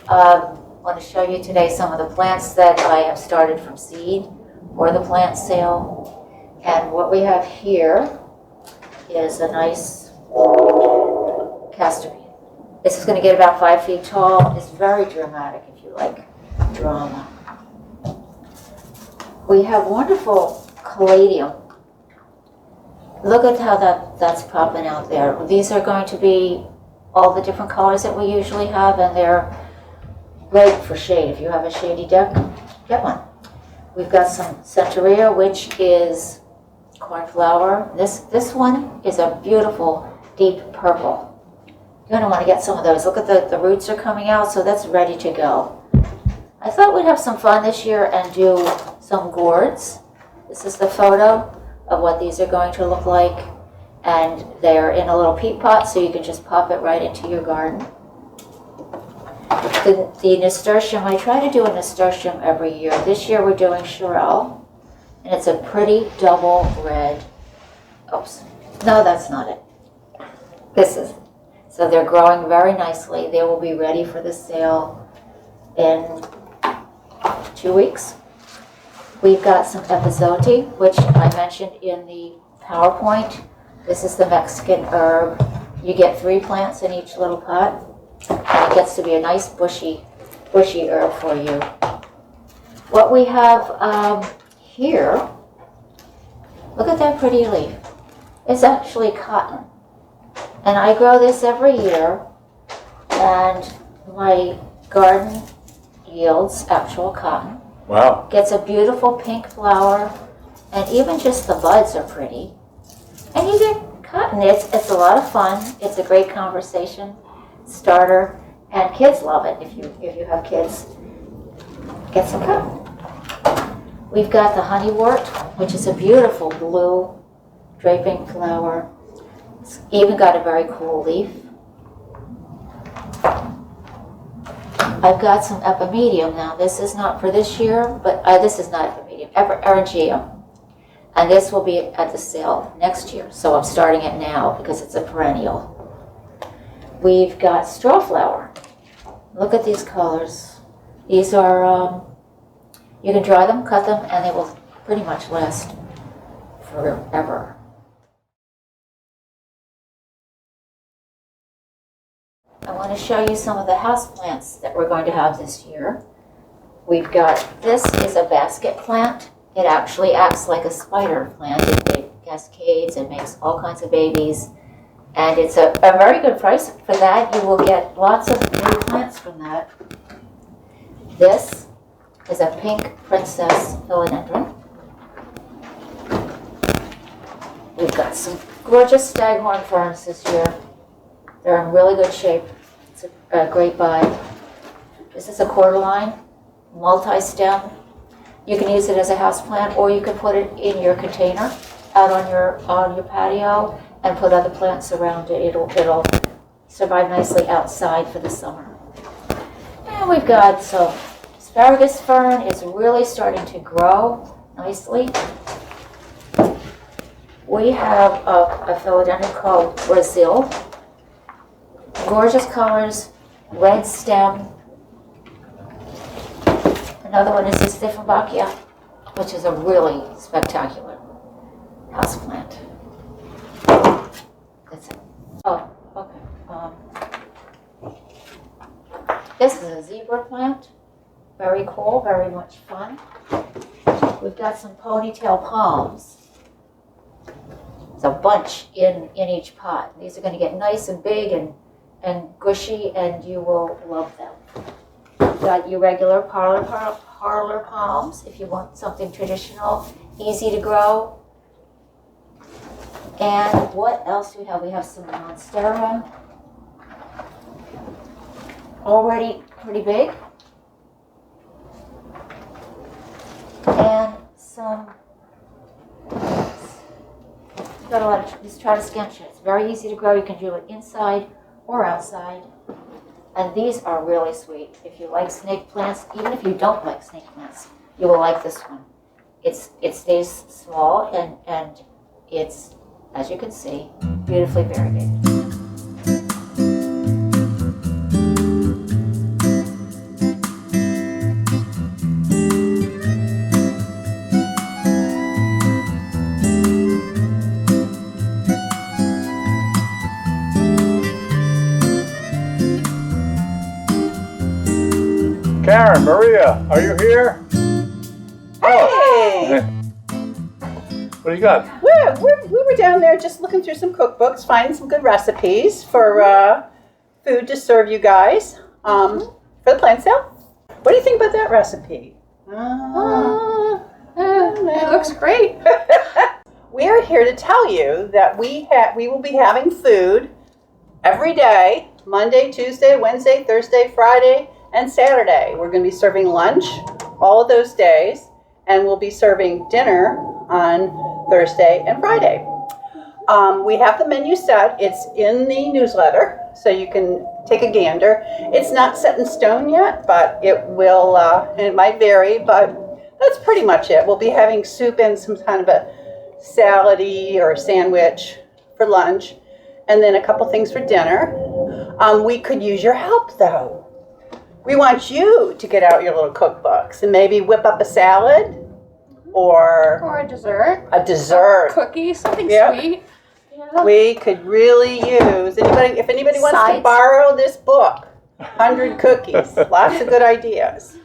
Want to show you today some of the plants that I have started from seed for the plant sale. And what we have here is a nice castor bean. This is going to get about 5 feet tall. It's very dramatic if you like drama. We have wonderful caladium. Look at how that's popping out there. These are going to be all the different colors that we usually have, and they're great for shade. If you have a shady deck, get one. We've got some centaurea, which is cornflower. This one is a beautiful deep purple. You're going to want to get some of those. Look at the roots are coming out, so that's ready to go. I thought we'd have some fun this year and do some gourds. This is the photo of what these are going to look like. And they're in a little peat pot, so you can just pop it right into your garden. The nasturtium, I try to do a nasturtium every year. This year we're doing Cherelle, and it's a pretty double red. Oops, no, that's not it. This is. So they're growing very nicely. They will be ready for the sale in 2 weeks. We've got some epazote, which I mentioned in the PowerPoint. This is the Mexican herb. You get 3 plants in each little pot, and it gets to be a nice bushy herb for you. What we have here, look at that pretty leaf. It's actually cotton. And I grow this every year, and my garden yields actual cotton. Wow. Gets a beautiful pink flower, and even just the buds are pretty. And you get cotton. It's a lot of fun. It's a great conversation starter, and kids love it. If you have kids, get some cotton. We've got the honeywort, which is a beautiful blue draping flower. It's even got a very cool leaf. I've got some epimedium now. This is not for this year, but this is not epimedium, eryngium. And this will be at the sale next year. So I'm starting it now because it's a perennial. We've got strawflower. Look at these colors. These are, you can dry them, cut them, and they will pretty much last forever. I want to show you some of the houseplants that we're going to have this year. We've got, this is a basket plant. It actually acts like a spider plant. It cascades and makes all kinds of babies. And it's a very good price for that. You will get lots of new plants from that. This is a pink princess philodendron. We've got some gorgeous staghorn ferns this year. They're in really good shape. It's a great buy. This is a cordyline, multi-stem. You can use it as a house plant, or you can put it in your container out on your patio and put other plants around it. It'll survive nicely outside for the summer. And we've got some asparagus fern. It's really starting to grow nicely. We have a philodendron called Brazil. Gorgeous colors, red stem. Another one is this Dieffenbachia, which is a really spectacular houseplant. That's it. Oh, okay. This is a zebra plant. Very cool, very much fun. We've got some ponytail palms. There's a bunch in each pot. These are going to get nice and big and gushy, and you will love them. You've got your regular parlor palms if you want something traditional, easy to grow. And what else do we have? We have some monstera, already pretty big. And some, got a lot of this Tradescantia. It's very easy to grow. You can do it inside or outside. And these are really sweet. If you like snake plants, even if you don't like snake plants, you will like this one. It stays small and it's, as you can see, beautifully variegated. Karen, Maria, are you here? Hey! What do you got? We were down there just looking through some cookbooks, finding some good recipes for food to serve you guys for the plant sale. What do you think about that recipe? It looks great. We are here to tell you that we will be having food every day, Monday, Tuesday, Wednesday, Thursday, Friday, and Saturday. We're going to be serving lunch all of those days, and we'll be serving dinner on Thursday and Friday. We have the menu set. It's in the newsletter, so you can take a gander. It's not set in stone yet, but it will, and it might vary, but that's pretty much it. We'll be having soup and some kind of a salad-y or sandwich for lunch, and then a couple things for dinner. We could use your help, though. We want you to get out your little cookbooks and maybe whip up a salad or a dessert. a dessert. Cookie, something sweet. Yeah. We could really use if anybody wants to Sides. borrow this book, 100 Cookies, lots of good ideas.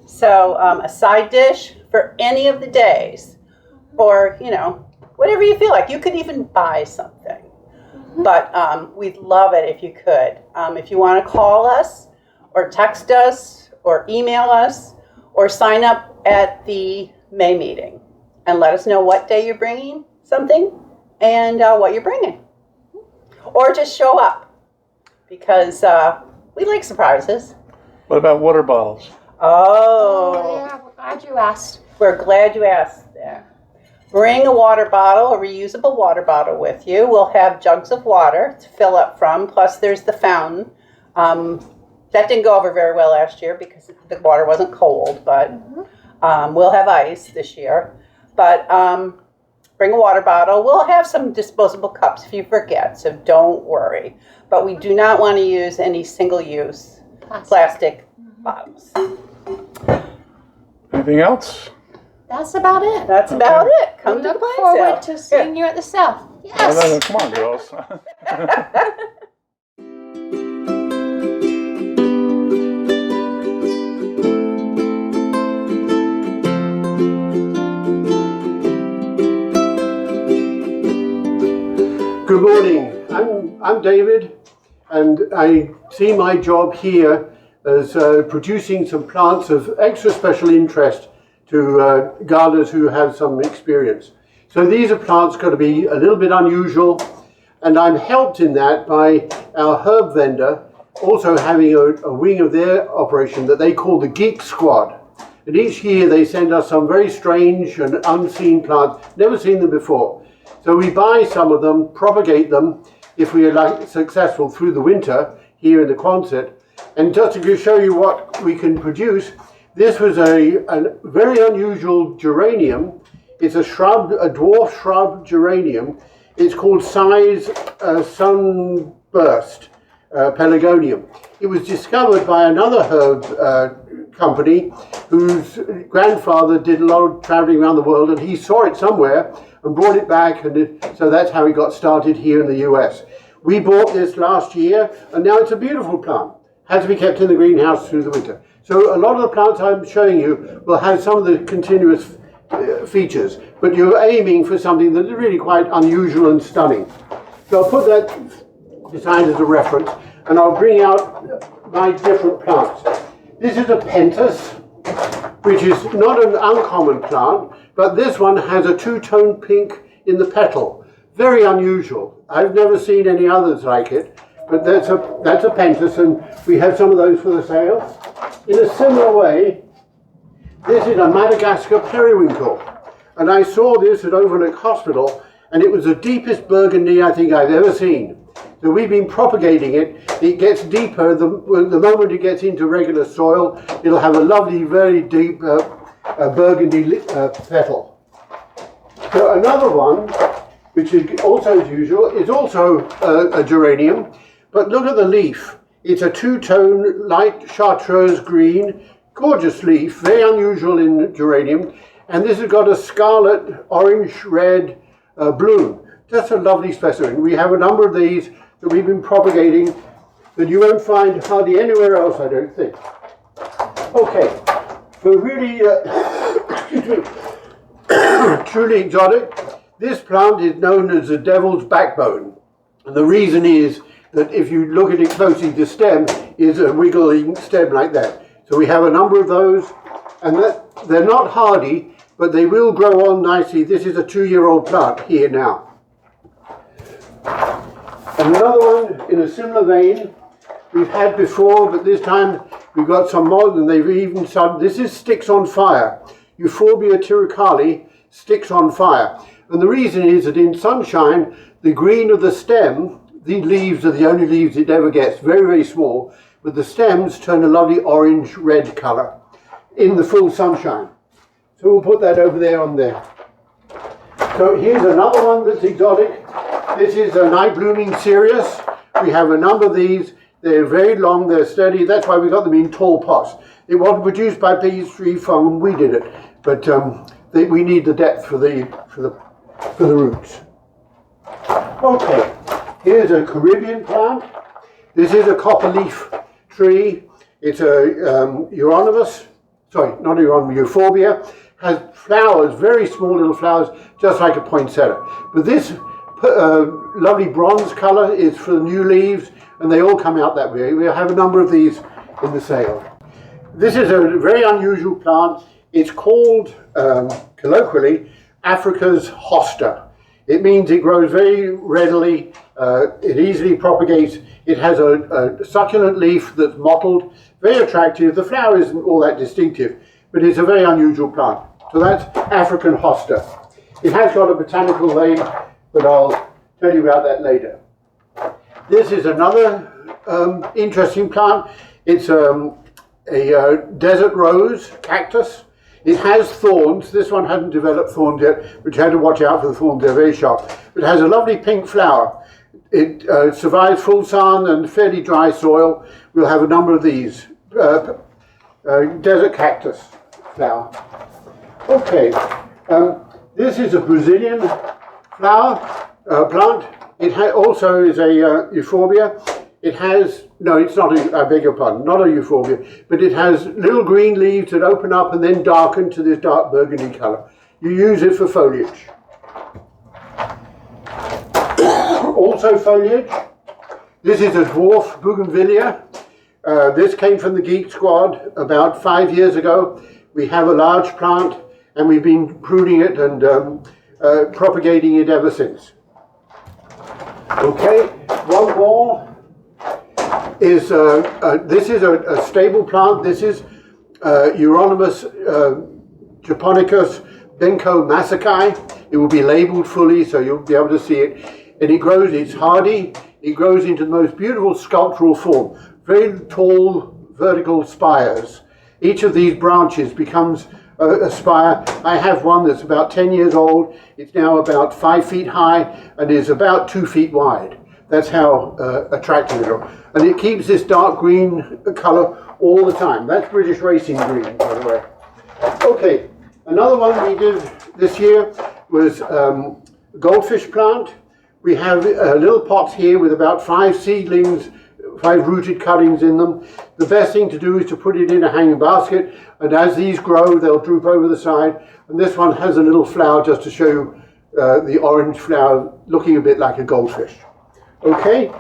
So a side dish for any of the days, or whatever you feel like. You could even buy something, but we'd love it if you could. If you want to call us, or text us, or email us, or sign up at the May meeting, and let us know what day you're bringing something and what you're bringing, or just show up, because we like surprises. What about water bottles? Oh, Yeah, we're glad you asked. we're glad you asked that. Bring a water bottle, a reusable water bottle with you. We'll have jugs of water to fill up from, plus there's the fountain. That didn't go over very well last year because the water wasn't cold, but we'll have ice this year. But bring a water bottle. We'll have some disposable cups if you forget, so don't worry. But we do not want to use any single-use plastic bottles. Anything else? That's about it. That's about it. Come We to the look plant forward sale. to seeing you at the sale. No, Yes. come on, girls. Good morning. I'm David, and I see my job here as producing some plants of extra special interest to gardeners who have some experience. So these are plants going to be a little bit unusual, and I'm helped in that by our herb vendor also having a wing of their operation that they call the Geek Squad. And each year they send us some very strange and unseen plants, never seen them before. So we buy some of them, propagate them, if we are successful through the winter here in the Quonset. And just to show you what we can produce, this was a very unusual geranium. It's a shrub, a dwarf shrub geranium. It's called Size Sunburst Pelargonium. It was discovered by another herb company whose grandfather did a lot of traveling around the world, and he saw it somewhere and brought it back, and so that's how it got started here in the US. We bought this last year, and now it's a beautiful plant. Has to be kept in the greenhouse through the winter. So a lot of the plants I'm showing you will have some of the continuous features, but you're aiming for something that is really quite unusual and stunning. So I'll put that beside as a reference, and I'll bring out my different plants. This is a pentas, which is not an uncommon plant, but this one has a two-tone pink in the petal. Very unusual. I've never seen any others like it, but that's a pentas, and we have some of those for the sale. In a similar way, this is a Madagascar periwinkle, and I saw this at Overlook Hospital, and it was the deepest burgundy I think I've ever seen. So we've been propagating it. It gets deeper the moment it gets into regular soil. It'll have a lovely, very deep burgundy petal. So another one, which is also as usual, is also a geranium, but look at the leaf. It's a two-tone light chartreuse green, gorgeous leaf, very unusual in geranium, and this has got a scarlet, orange, red bloom. Just a lovely specimen. We have a number of these that we've been propagating that you won't find hardly anywhere else, I don't think. Okay, for really truly exotic, this plant is known as the devil's backbone. And the reason is that if you look at it closely, the stem is a wiggling stem like that. So we have a number of those, and they're not hardy, but they will grow on nicely. This is a 2-year-old plant here now. And another one in a similar vein we've had before, but this time we've got some more, and they've even started. This is sticks on fire. Euphorbia tyricale, sticks on fire. And the reason is that in sunshine, the green of the stem, the leaves are the only leaves it ever gets, very, very small, but the stems turn a lovely orange-red colour in the full sunshine. So we'll put that over there on there. So here's another one that's exotic. This is a night blooming cereus. We have a number of these. They're very long, they're steady. That's why we got them in tall pots. It wasn't produced by Pastry Farm, we did it. But we need the depth for the roots. Okay, here's a Caribbean plant. This is a copperleaf tree. It's a euphorbia. Has flowers, very small little flowers, just like a poinsettia. But this lovely bronze colour is for the new leaves, and they all come out that way. We have a number of these in the sale. This is a very unusual plant. It's called, colloquially, Africa's hosta. It means it grows very readily, it easily propagates. It has a succulent leaf that's mottled, very attractive. The flower isn't all that distinctive, but it's a very unusual plant. So that's African hosta. It has got a botanical name, but I'll tell you about that later. This is another interesting plant. It's a desert rose cactus. It has thorns. This one hasn't developed thorns yet, but you had to watch out for the thorns. They're very sharp. It has a lovely pink flower. It survives full sun and fairly dry soil. We'll have a number of these. Desert cactus flower. Okay, this is a Brazilian plant. It also is a euphorbia. It has, no, it's not I beg your pardon, not a euphorbia, but it has little green leaves that open up and then darken to this dark burgundy colour. You use it for foliage. Also foliage. This is a dwarf bougainvillea. This came from the Geek Squad about 5 years ago. We have a large plant and we've been pruning it and propagating it ever since. Okay, one more is, this is a stable plant. This is Euronymous Japonicus Benko Masakai. It will be labelled fully so you'll be able to see it. And it grows, it's hardy, it grows into the most beautiful sculptural form. Very tall vertical spires. Each of these branches becomes a spire. I have one that's about 10 years old. It's now about 5 feet high and is about 2 feet wide. That's how attractive it is. And it keeps this dark green colour all the time. That's British racing green, by the way. Okay, another one we did this year was goldfish plant. We have little pots here with about 5 seedlings, 5 rooted cuttings in them. The best thing to do is to put it in a hanging basket, and as these grow, they'll droop over the side. And this one has a little flower just to show you the orange flower looking a bit like a goldfish. Okay.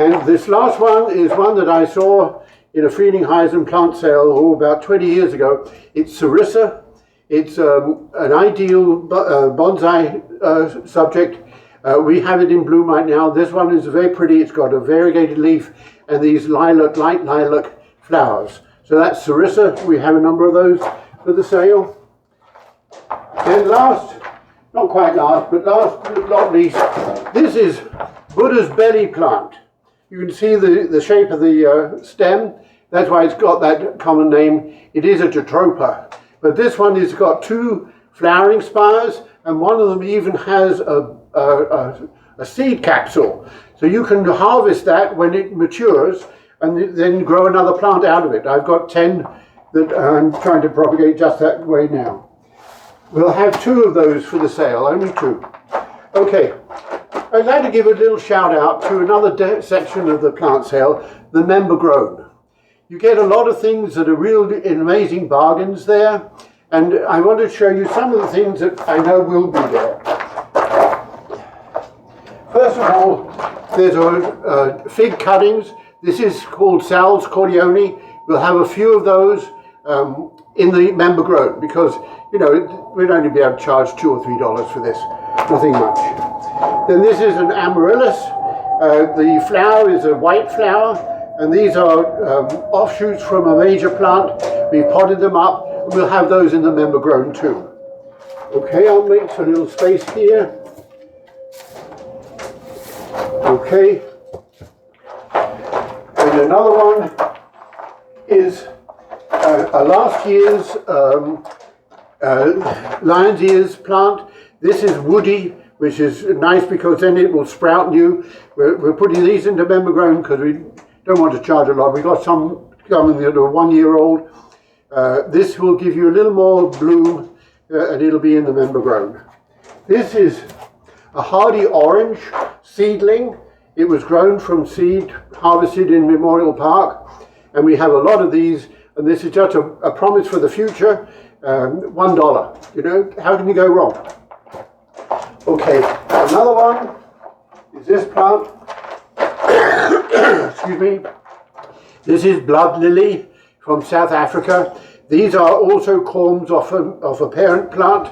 And this last one is one that I saw in a Friedingheisen plant sale about 20 years ago. It's Sarissa. It's an ideal bonsai subject. We have it in bloom right now. This one is very pretty. It's got a variegated leaf and these light lilac flowers. So that's Sarissa. We have a number of those for the sale. And last, not quite last, but last but not least, this is Buddha's belly plant. You can see the shape of the stem. That's why it's got that common name. It is a Jatropha. But this one has got 2 flowering spires, and one of them even has a seed capsule. So you can harvest that when it matures and then grow another plant out of it. I've got 10 that I'm trying to propagate just that way now. We'll have 2 of those for the sale, only 2. Okay, I'd like to give a little shout out to another section of the plant sale, the member grown. You get a lot of things that are real amazing bargains there. And I want to show you some of the things that I know will be there. First of all, there's fig cuttings. This is called Sal's Corleone. We'll have a few of those in the member grown because, you know, we'd only be able to charge $2 or $3 for this. Nothing much. Then this is an amaryllis. The flower is a white flower, and these are offshoots from a major plant. We've potted them up. We'll have those in the member grown too. Okay, I'll make a little space here. Okay. And another one is a last year's lion's ears plant. This is woody, which is nice because then it will sprout new. We're putting these into member grown because we don't want to charge a lot. We've got some coming that are 1 year old. This will give you a little more bloom and it'll be in the member grown. This is a hardy orange seedling. It was grown from seed, harvested in Memorial Park, and we have a lot of these, and this is just a promise for the future. $1, you know, how can you go wrong? Okay, another one is this plant. Excuse me. This is blood lily from South Africa. These are also corms of a parent plant,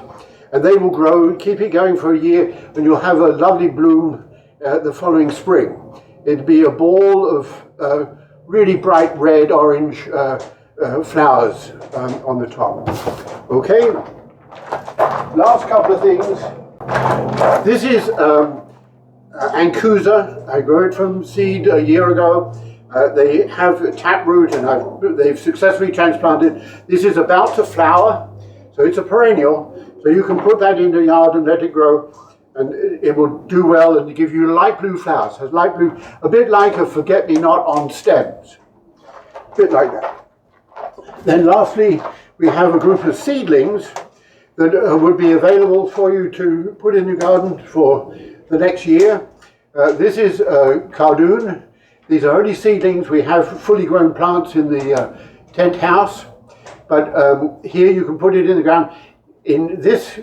and they will grow, keep it going for a year, and you'll have a lovely bloom the following spring. It'd be a ball of really bright red, orange flowers on the top. Okay, last couple of things. This is Ancusa. I grew it from seed a year ago. They have a taproot and they've successfully transplanted. This is about to flower, so it's a perennial. So you can put that in the yard and let it grow, and it will do well and give you light blue flowers. It has light blue, a bit like a forget-me-not on stems. A bit like that. Then lastly, we have a group of seedlings that would be available for you to put in your garden for the next year. This is cardoon. These are only seedlings. We have fully grown plants in the tent house, but here you can put it in the ground. In this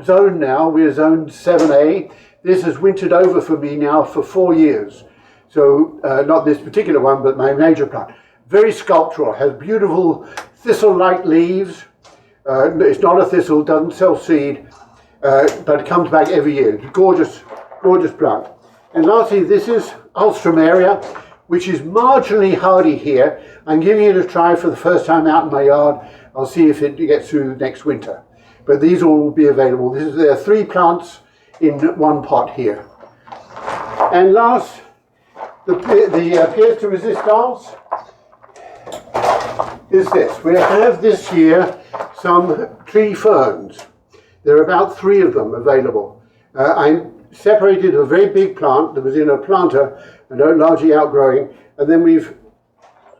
zone now, we're zone 7A. This has wintered over for me now for 4 years. So not this particular one, but my major plant. Very sculptural, has beautiful thistle-like leaves. It's not a thistle, doesn't self-seed, but it comes back every year. It's a gorgeous, gorgeous plant. And lastly, this is Alstroemeria, which is marginally hardy here. I'm giving it a try for the first time out in my yard. I'll see if it gets through next winter. But these all will be available. There are 3 plants in one pot here. And last, the pièce de resistance is this. We have this year some tree ferns. There are about 3 of them available. I separated a very big plant that was in a planter and largely outgrowing, and then we've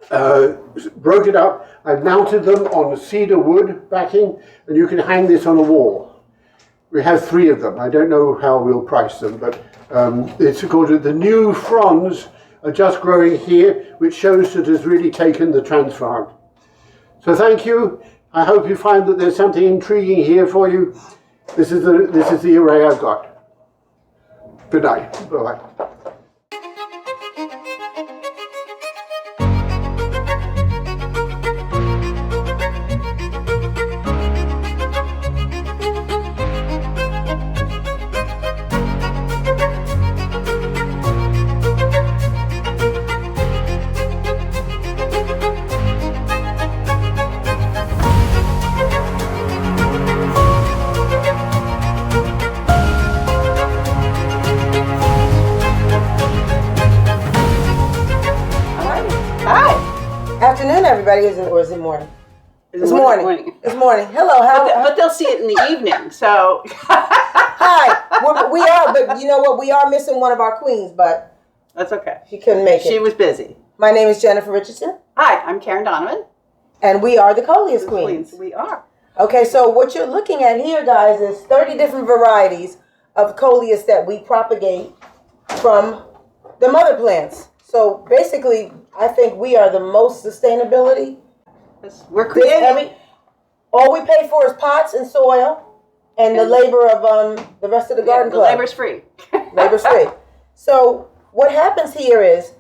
broke it up. I've mounted them on cedar wood backing, and you can hang this on a wall. We have 3 of them. I don't know how we'll price them, but it's called the new fronds are just growing here, which shows that it's really taken the transplant. So thank you. I hope you find that there's something intriguing here for you. This is the array I've got. Good night. Bye-bye. Afternoon, everybody, or is it morning? It's morning. It's morning. Hello, but they'll see it in the evening, so. Hi, we are, but you know what? We are missing one of our queens, but that's okay. She couldn't make it. She was busy. My name is Jennifer Richardson. Hi, I'm Karen Donovan. And we are the Coleus Queens. We are. Okay, so what you're looking at here, guys, is 30 different varieties of Coleus that we propagate from the mother plants. So basically, I think we are the most sustainability. We're creating. All we pay for is pots and soil and the labor of the rest of the garden the club. labor's free. Labor's free. So what happens here is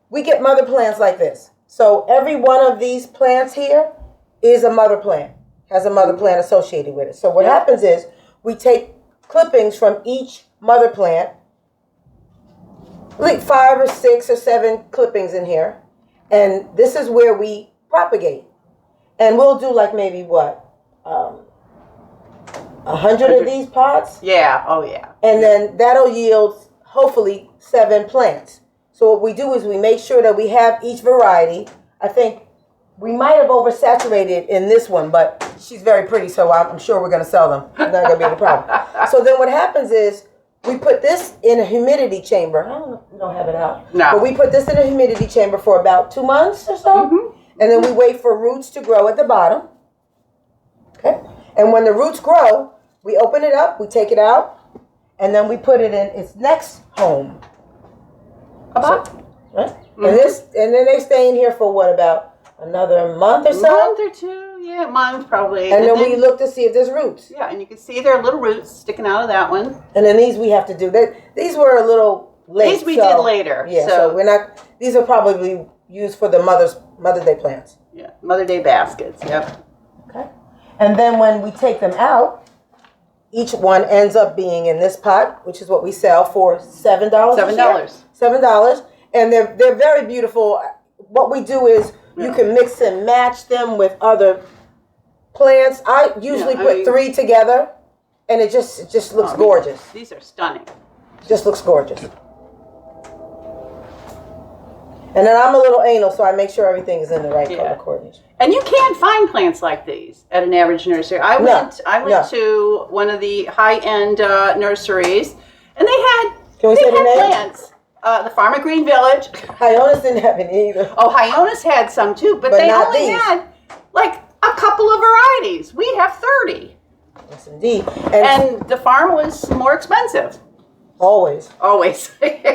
we get mother plants like this. So every one of these plants here is a mother plant, has a mother plant associated with it. So what happens is we take clippings from each mother plant, like 5 or 6 or 7 clippings in here, and this is where we propagate. And we'll do like maybe what, 100 of these pots? Yeah. Oh yeah. And then that'll yield hopefully 7 plants. So what we do is we make sure that we have each variety. I think we might have oversaturated in this one, but she's very pretty, so I'm sure we're going to sell them. Not going to be any problem. So then what happens is we put this in a humidity chamber. I don't know if we don't have it out. No. But we put this in a humidity chamber for about 2 months or so. Mm-hmm. And then we wait for roots to grow at the bottom. Okay. And when the roots grow, we open it up, we take it out, and then we put it in its next home. About Right? Mm-hmm. And then they stay in here for what, about another month or so? A month or two, yeah, month probably. And then we look to see if there's roots. Yeah, and you can see there are little roots sticking out of that one. And then these we have to do. These were a little late. These we did later. Yeah, so we're not, these are probably used for the Mother's Day plants. Yeah, Mother Day baskets, yep. Okay. And then when we take them out, each one ends up being in this pot, which is what we sell for $7. $7. $7. And they're very beautiful. What we do is you can mix and match them with other plants. I usually put 3 together, and it just looks gorgeous. These are stunning. Just looks gorgeous. And then I'm a little anal, so I make sure everything is in the right color coordination. And you can't find plants like these at an average nursery. I went to one of the high-end nurseries, and they had plants. The Farm at Green Village. Hyonis didn't have any either. Oh, Hyonis had some too, but they only had like a couple of varieties. We have 30. Yes, indeed. And the farm was more expensive. Always.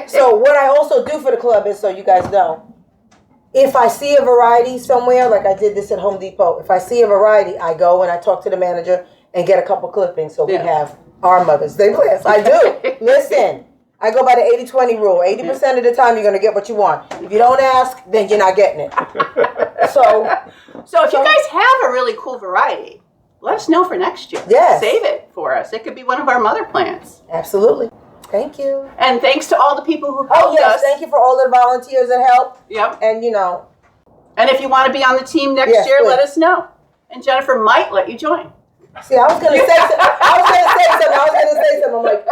So what I also do for the club is, so you guys know, if I see a variety somewhere, like I did this at Home Depot, if I see a variety, I go and I talk to the manager and get a couple clippings so we have our Mother's Day plants. I do. Listen, I go by the 80-20 rule. 80% of the time you're going to get what you want. If you don't ask, then you're not getting it. So if you guys have a really cool variety, let us know for next year. Yes. Save it for us. It could be one of our mother plants. Absolutely. Thank you. And thanks to all the people who helped us. Thank you for all the volunteers that help. Yep. And And if you want to be on the team next year, let us know. And Jennifer might let you join. See, I was going to say something. I was going to say something. I'm like,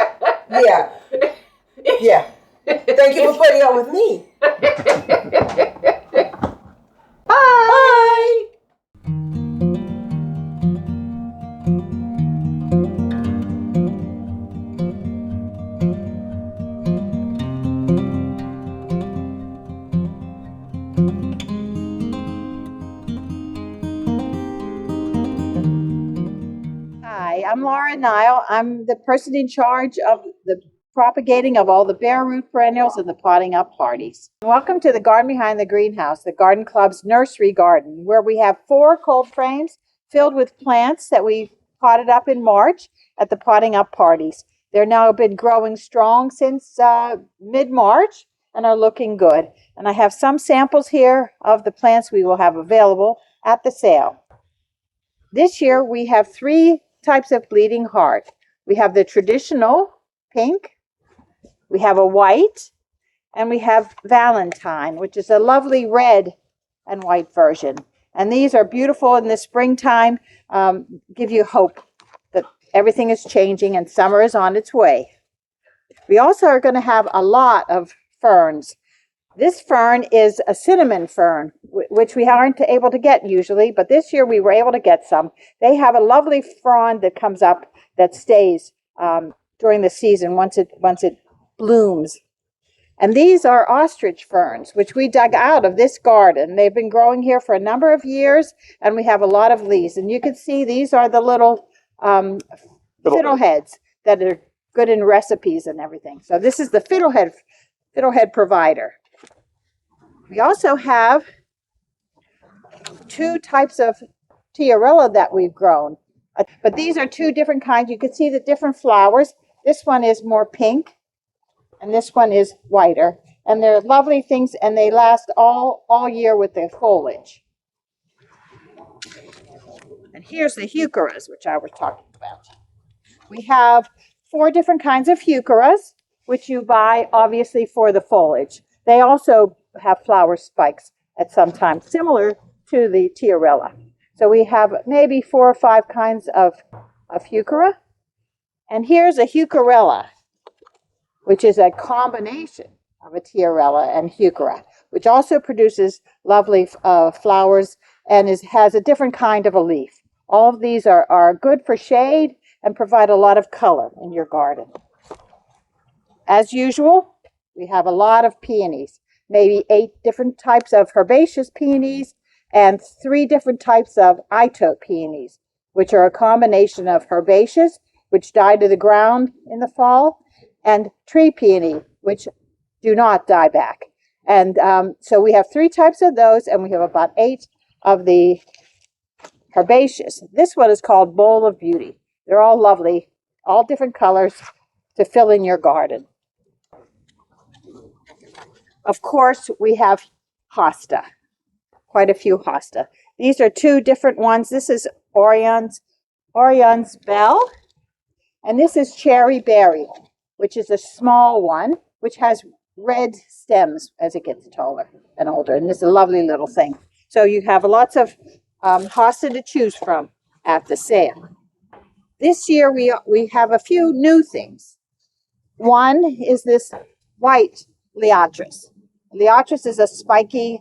yeah. Thank you for putting up with me. Bye. Hi, I'm Laura Nile. I'm the person in charge of the propagating of all the bare root perennials and the potting up parties. Welcome to the garden behind the greenhouse, the Garden Club's nursery garden, where we have 4 cold frames filled with plants that we potted up in March at the potting up parties. They're now been growing strong since mid-March and are looking good. And I have some samples here of the plants we will have available at the sale. This year we have 3 types of bleeding heart. We have the traditional pink, we have a white, and we have Valentine, which is a lovely red and white version. And these are beautiful in the springtime, give you hope that everything is changing and summer is on its way. We also are going to have a lot of ferns. This fern is a cinnamon fern, which we aren't able to get usually, but this year we were able to get some. They have a lovely frond that comes up that stays during the season once it blooms. And these are ostrich ferns, which we dug out of this garden. They've been growing here for a number of years, and we have a lot of these. And you can see these are the little fiddleheads that are good in recipes and everything. So this is the fiddlehead provider. We also have two types of tiarella that we've grown. But these are two different kinds. You can see the different flowers. This one is more pink, and this one is whiter. And they're lovely things, and they last all year with their foliage. And here's the heucheras, which I was talking about. We have 4 different kinds of heucheras, which you buy obviously for the foliage. They also have flower spikes at some time, similar to the tiarella. So we have maybe 4 or 5 kinds of heuchera. And here's a heucherella, which is a combination of a tiarella and heuchera, which also produces lovely flowers and has a different kind of a leaf. All of these are good for shade and provide a lot of color in your garden. As usual, we have a lot of peonies, maybe 8 different types of herbaceous peonies and 3 different types of itope peonies, which are a combination of herbaceous, which die to the ground in the fall, and tree peony, which do not die back. And so we have 3 types of those, and we have about 8 of the herbaceous. This one is called Bowl of Beauty. They're all lovely, all different colors to fill in your garden. Of course, we have hosta, quite a few hosta. These are 2 different ones. This is Orion's Bell, and this is Cherry Berry, which is a small one, which has red stems as it gets taller and older. And this is a lovely little thing. So you have lots of hosta to choose from at the sale. This year we have a few new things. One is this white liatris. Liatris is a spiky,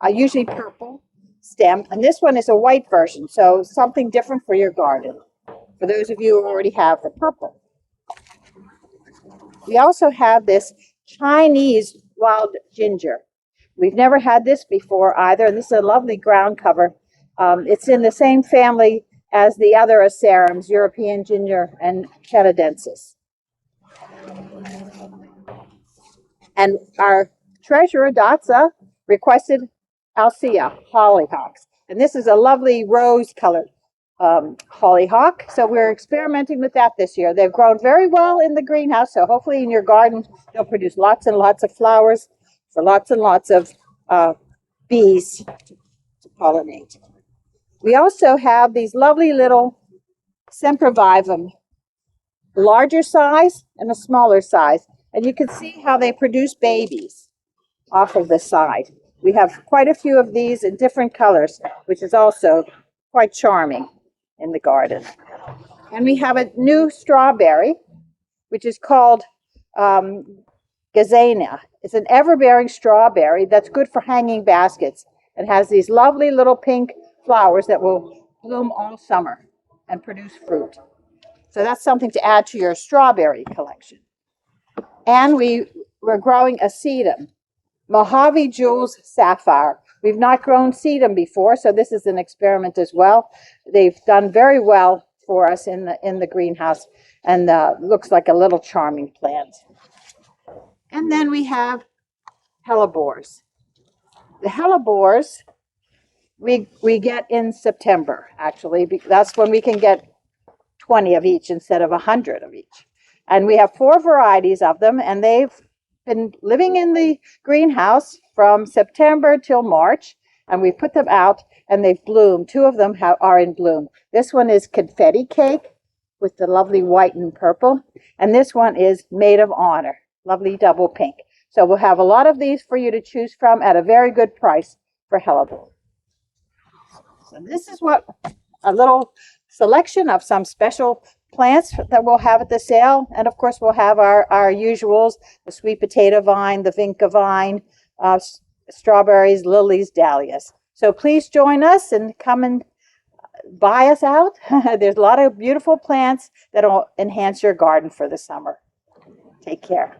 usually purple stem, and this one is a white version, so something different for your garden, for those of you who already have the purple. We also have this Chinese wild ginger. We've never had this before either, and this is a lovely ground cover. It's in the same family as the other acerums, European ginger and canadensis. And our treasurer, Dotsa, requested Alcea hollyhocks. And this is a lovely rose-colored hollyhock. So we're experimenting with that this year. They've grown very well in the greenhouse, so hopefully in your garden they'll produce lots and lots of flowers for lots and lots of bees to pollinate. We also have these lovely little sempervivum, larger size and a smaller size. And you can see how they produce babies off of the side. We have quite a few of these in different colors, which is also quite charming in the garden. And we have a new strawberry, which is called Gazania. It's an ever-bearing strawberry that's good for hanging baskets and has these lovely little pink flowers that will bloom all summer and produce fruit. So that's something to add to your strawberry collection. And we're growing a sedum, Mojave Jewels Sapphire. We've not grown sedum before, so this is an experiment as well. They've done very well for us in the greenhouse, and looks like a little charming plant. And then we have hellebores. The hellebores we get in September, actually. That's when we can get 20 of each instead of 100 of each. And we have 4 varieties of them, and they've been living in the greenhouse from September till March, and we put them out and they've bloomed. 2 of them are in bloom. This one is confetti cake with the lovely white and purple, and this one is maid of honor, lovely double pink. So we'll have a lot of these for you to choose from at a very good price for hellebore. So this is what a little selection of some special plants that we'll have at the sale. And of course, we'll have our usuals, the sweet potato vine, the vinca vine, strawberries, lilies, dahlias. So please join us and come and buy us out. There's a lot of beautiful plants that will enhance your garden for the summer. Take care.